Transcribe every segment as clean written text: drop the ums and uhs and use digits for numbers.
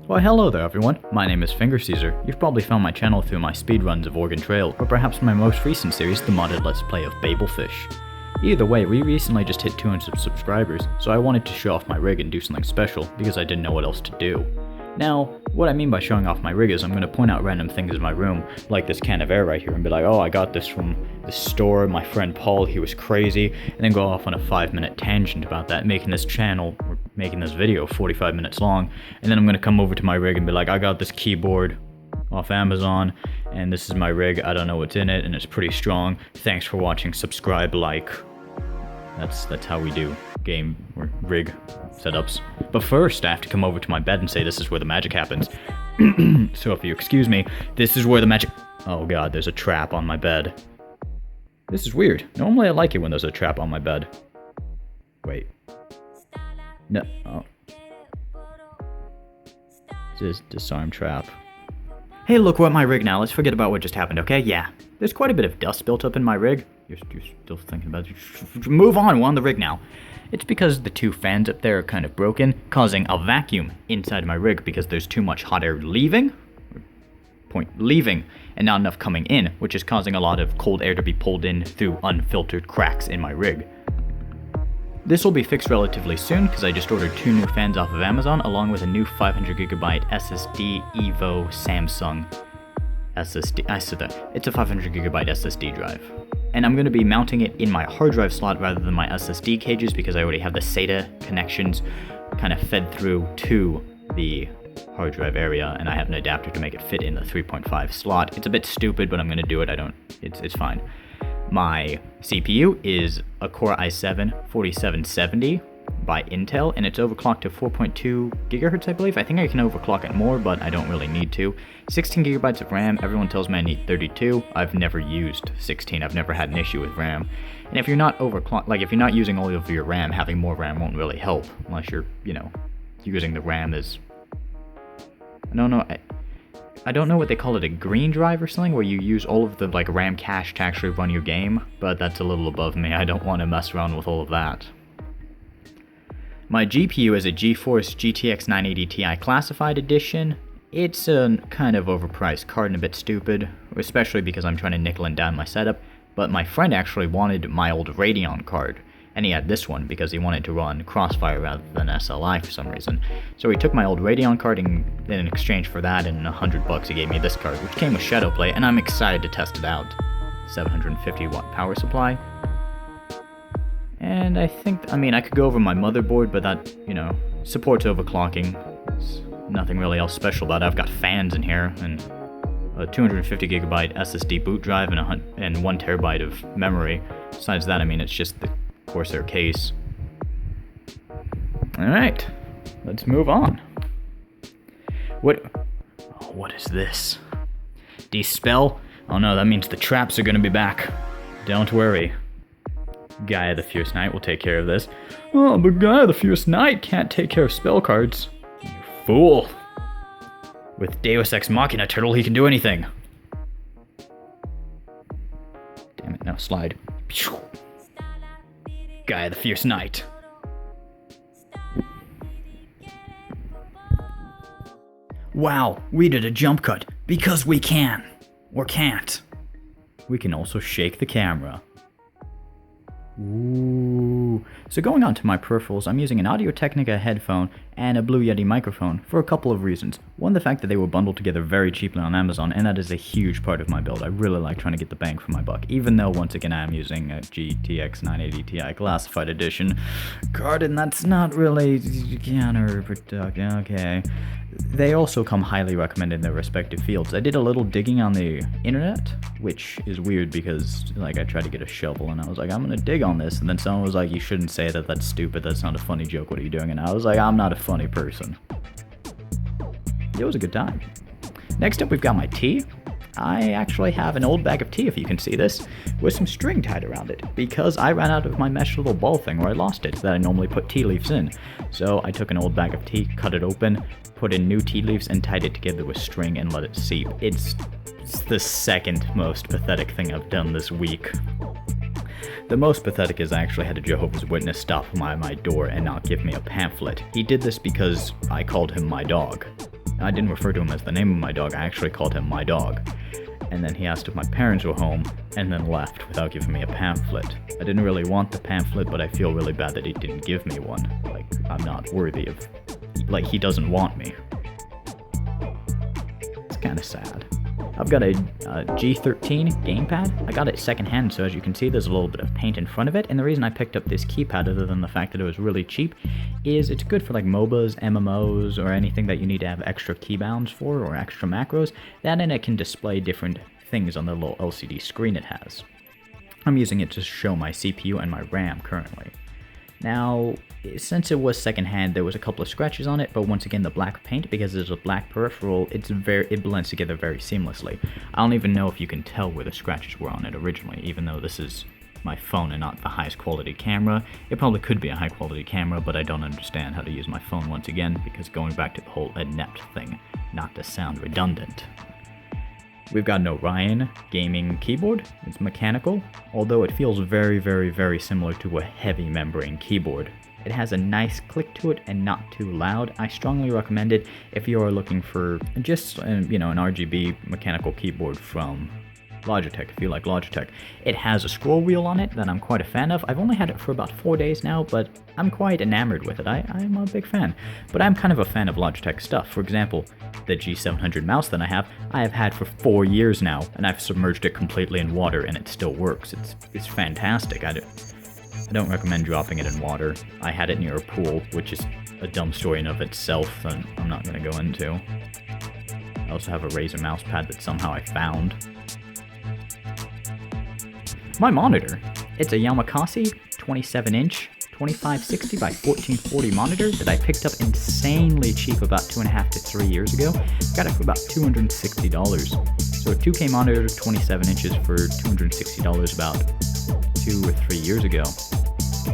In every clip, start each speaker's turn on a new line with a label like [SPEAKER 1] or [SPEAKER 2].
[SPEAKER 1] Well, hello there everyone, my name is Finger Caesar. You've probably found my channel through my speedruns of Oregon Trail, or perhaps my most recent series, the modded Let's Play of Babelfish. Either way, we recently just hit 200 subscribers, so I wanted to show off my rig and do something special, because I didn't know what else to do. Now, what I mean by showing off my rig is I'm going to point out random things in my room, like this can of air right here, and be like, oh, I got this from the store, my friend Paul, he was crazy, and then go off on a 5-minute tangent about that, making this channel, or making this video 45 minutes long, and then I'm going to come over to my rig and be like, I got this keyboard off Amazon, and this is my rig, I don't know what's in it, and it's pretty strong, thanks for watching, subscribe, like. That's how we do game or rig setups. But first, I have to come over to my bed and say this is where the magic happens. So if you excuse me, this is where the magic... Oh god, there's a trap on my bed. This is weird. Normally I like it when there's a trap on my bed. Wait. No. Oh. This is disarm trap. Hey, look, we're at my rig now. Let's forget about what just happened, okay? Yeah. There's quite a bit of dust built up in my rig. You're still thinking about it. Move on, we're on the rig now. It's because the two fans up there are kind of broken, causing a vacuum inside my rig because there's too much hot air leaving, and not enough coming in, which is causing a lot of cold air to be pulled in through unfiltered cracks in my rig. This will be fixed relatively soon because I just ordered 2 new fans off of Amazon along with a new 500GB SSD Evo Samsung SSD. I said that. It's a 500GB SSD drive. And I'm going to be mounting it in my hard drive slot rather than my SSD cages because I already have the SATA connections kind of fed through to the hard drive area, and I have an adapter to make it fit in the 3.5 slot. It's a bit stupid, but I'm going to do it. It's fine. My CPU is a Core i7-4770 by Intel, and it's overclocked to 4.2 gigahertz, I believe. I think I can overclock it more, but I don't really need to. 16 gigabytes of RAM. Everyone tells me I need 32. I've never used 16. I've never had an issue with RAM. And if you're not if you're not using all of your RAM, having more RAM won't really help unless you're, using the RAM as... I don't know. I don't know what they call it, a green drive or something, where you use all of the RAM cache to actually run your game, but that's a little above me. I don't want to mess around with all of that. My GPU is a GeForce GTX 980 Ti Classified Edition. It's a kind of overpriced card and a bit stupid, especially because I'm trying to nickel and dime my setup, but my friend actually wanted my old Radeon card, and he had this one because he wanted to run Crossfire rather than SLI for some reason. So he took my old Radeon card, and in exchange for that and $100 he gave me this card, which came with Shadowplay, and I'm excited to test it out. 750 watt power supply. And I think, I could go over my motherboard, but that, supports overclocking. There's nothing really else special about it. I've got fans in here, and a 250GB SSD boot drive, and 1 terabyte of memory. Besides that, it's just the Corsair case. Alright, let's move on. What is this? Dispel? Oh no, that means the traps are gonna be back. Don't worry. Guy of the Fierce Knight will take care of this. Oh, but Guy of the Fierce Knight can't take care of spell cards. You fool. With Deus Ex Machina Turtle, he can do anything. Damn it, now slide. Guy of the Fierce Knight. Wow, we did a jump cut, because we can. Or can't. We can also shake the camera. Ooh. So going on to my peripherals, I'm using an Audio-Technica headphone and a Blue Yeti microphone for a couple of reasons. One, the fact that they were bundled together very cheaply on Amazon, and that is a huge part of my build. I really like trying to get the bang for my buck, even though once again I'm using a GTX 980 Ti Classified Edition card, and that's not really counterproductive. Okay. They also come highly recommended in their respective fields. I did a little digging on the internet, which is weird because I tried to get a shovel and I was like, I'm gonna dig on this, and then someone was like, you shouldn't say that, that's stupid, that's not a funny joke, what are you doing? And I was like, I'm not a funny person. It was a good time. Next up we've got my tea. I actually have an old bag of tea, if you can see this, with some string tied around it, because I ran out of my mesh little ball thing where I lost it, that I normally put tea leaves in. So I took an old bag of tea, cut it open, put in new tea leaves, and tied it together with string and let it seep. It's the second most pathetic thing I've done this week. The most pathetic is I actually had a Jehovah's Witness stop by my door and not give me a pamphlet. He did this because I called him my dog. I didn't refer to him as the name of my dog, I actually called him my dog. And then he asked if my parents were home, and then left without giving me a pamphlet. I didn't really want the pamphlet, but I feel really bad that he didn't give me one. Like, I'm not worthy of... Like, he doesn't want me. It's kinda sad. I've got a G13 gamepad. I got it secondhand, so as you can see, there's a little bit of paint in front of it, and the reason I picked up this keypad, other than the fact that it was really cheap, is it's good for like MOBAs, MMOs, or anything that you need to have extra keybounds for, or extra macros. That, and it can display different things on the little LCD screen it has. I'm using it to show my CPU and my RAM currently. Now, since it was secondhand, there was a couple of scratches on it, but once again, the black paint, because it's a black peripheral, it blends together very seamlessly. I don't even know if you can tell where the scratches were on it originally, even though this is my phone and not the highest quality camera. It probably could be a high quality camera, but I don't understand how to use my phone once again, because going back to the whole inept thing, not to sound redundant. We've got an Orion gaming keyboard. It's mechanical, although it feels very, very, very similar to a heavy membrane keyboard. It has a nice click to it and not too loud. I strongly recommend it if you are looking for just, an RGB mechanical keyboard from Logitech, if you like Logitech. It has a scroll wheel on it that I'm quite a fan of. I've only had it for about 4 days now, but I'm quite enamored with it. I'm a big fan. But I'm kind of a fan of Logitech stuff. For example, the G700 mouse that I have had for 4 years now, and I've submerged it completely in water and it still works. It's fantastic. I don't recommend dropping it in water. I had it near a pool, which is a dumb story in of itself that I'm not going to go into. I also have a Razer mouse pad that somehow I found. My monitor. It's a Yamakasi 27-inch 2560 by 1440 monitor that I picked up insanely cheap about 2.5 to 3 years ago. Got it for about $260. So a 2K monitor, 27 inches for $260 about 2 or 3 years ago.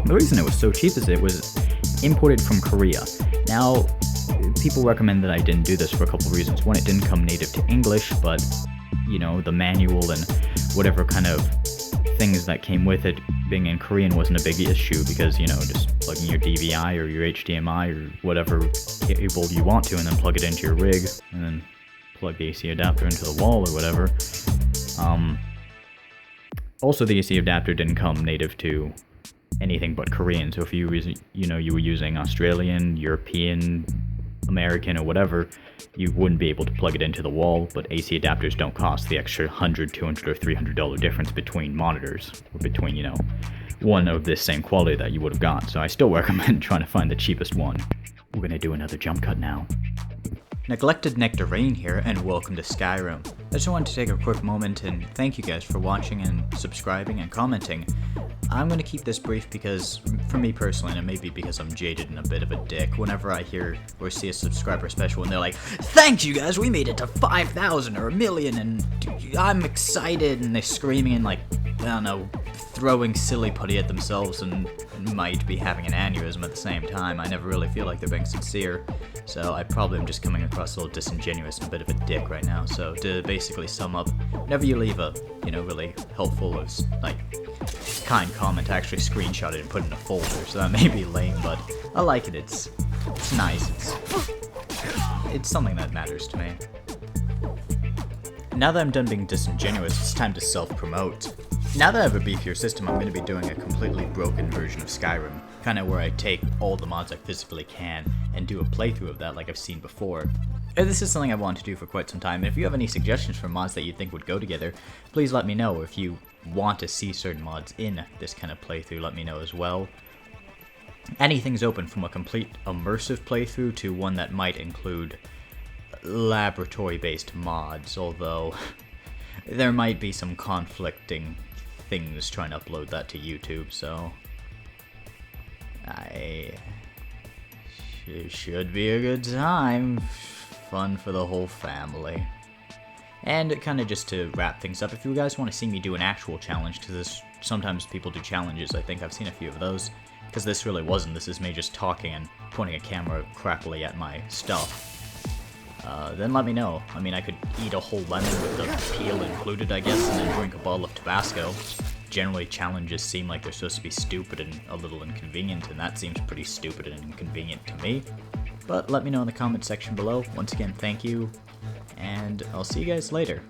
[SPEAKER 1] The reason it was so cheap is it was imported from Korea. Now, people recommend that I didn't do this for a couple of reasons. One, it didn't come native to English, but, the manual and whatever kind of things that came with it being in Korean wasn't a big issue because, just plugging your DVI or your HDMI or whatever cable you want to and then plug it into your rig and then plug the AC adapter into the wall or whatever. Also, the AC adapter didn't come native to anything but Korean, so if you were using Australian, European, American, or whatever, you wouldn't be able to plug it into the wall, but AC adapters don't cost the extra $100, $200, or $300 difference between monitors, or between, one of this same quality that you would have got, so I still recommend trying to find the cheapest one. We're gonna do another jump cut now. Neglected Nectarine here, and welcome to Skyrim. I just wanted to take a quick moment and thank you guys for watching and subscribing and commenting. I'm going to keep this brief because, for me personally, and it may be because I'm jaded and a bit of a dick, whenever I hear or see a subscriber special and they're like, "Thanks you guys, we made it to 5,000 or 1,000,000 and I'm excited," and they're screaming and throwing silly putty at themselves and might be having an aneurysm at the same time. I never really feel like they're being sincere, so I probably am just coming across a little disingenuous and a bit of a dick right now. So to basically sum up, whenever you leave a, really helpful or kind comment, I actually screenshot it and put it in a folder, so that may be lame, but I like it. It's nice. It's something that matters to me. Now that I'm done being disingenuous, it's time to self-promote. Now that I have a beefier system, I'm going to be doing a completely broken version of Skyrim, kind of where I take all the mods I physically can and do a playthrough of that like I've seen before. This is something I wanted to do for quite some time, and if you have any suggestions for mods that you think would go together, please let me know. If you want to see certain mods in this kind of playthrough, let me know as well. Anything's open, from a complete immersive playthrough to one that might include laboratory-based mods, although there might be some conflicting things trying to upload that to YouTube, so it should be a good time. Fun for the whole family. And kind of just to wrap things up, if you guys want to see me do an actual challenge, because sometimes people do challenges, I think I've seen a few of those, because this really wasn't. This is me just talking and pointing a camera crappily at my stuff. Then let me know. I mean, I could eat a whole lemon with the peel included, I guess, and then drink a bottle of Tabasco. Generally, challenges seem like they're supposed to be stupid and a little inconvenient, and that seems pretty stupid and inconvenient to me. But let me know in the comment section below. Once again, thank you, and I'll see you guys later.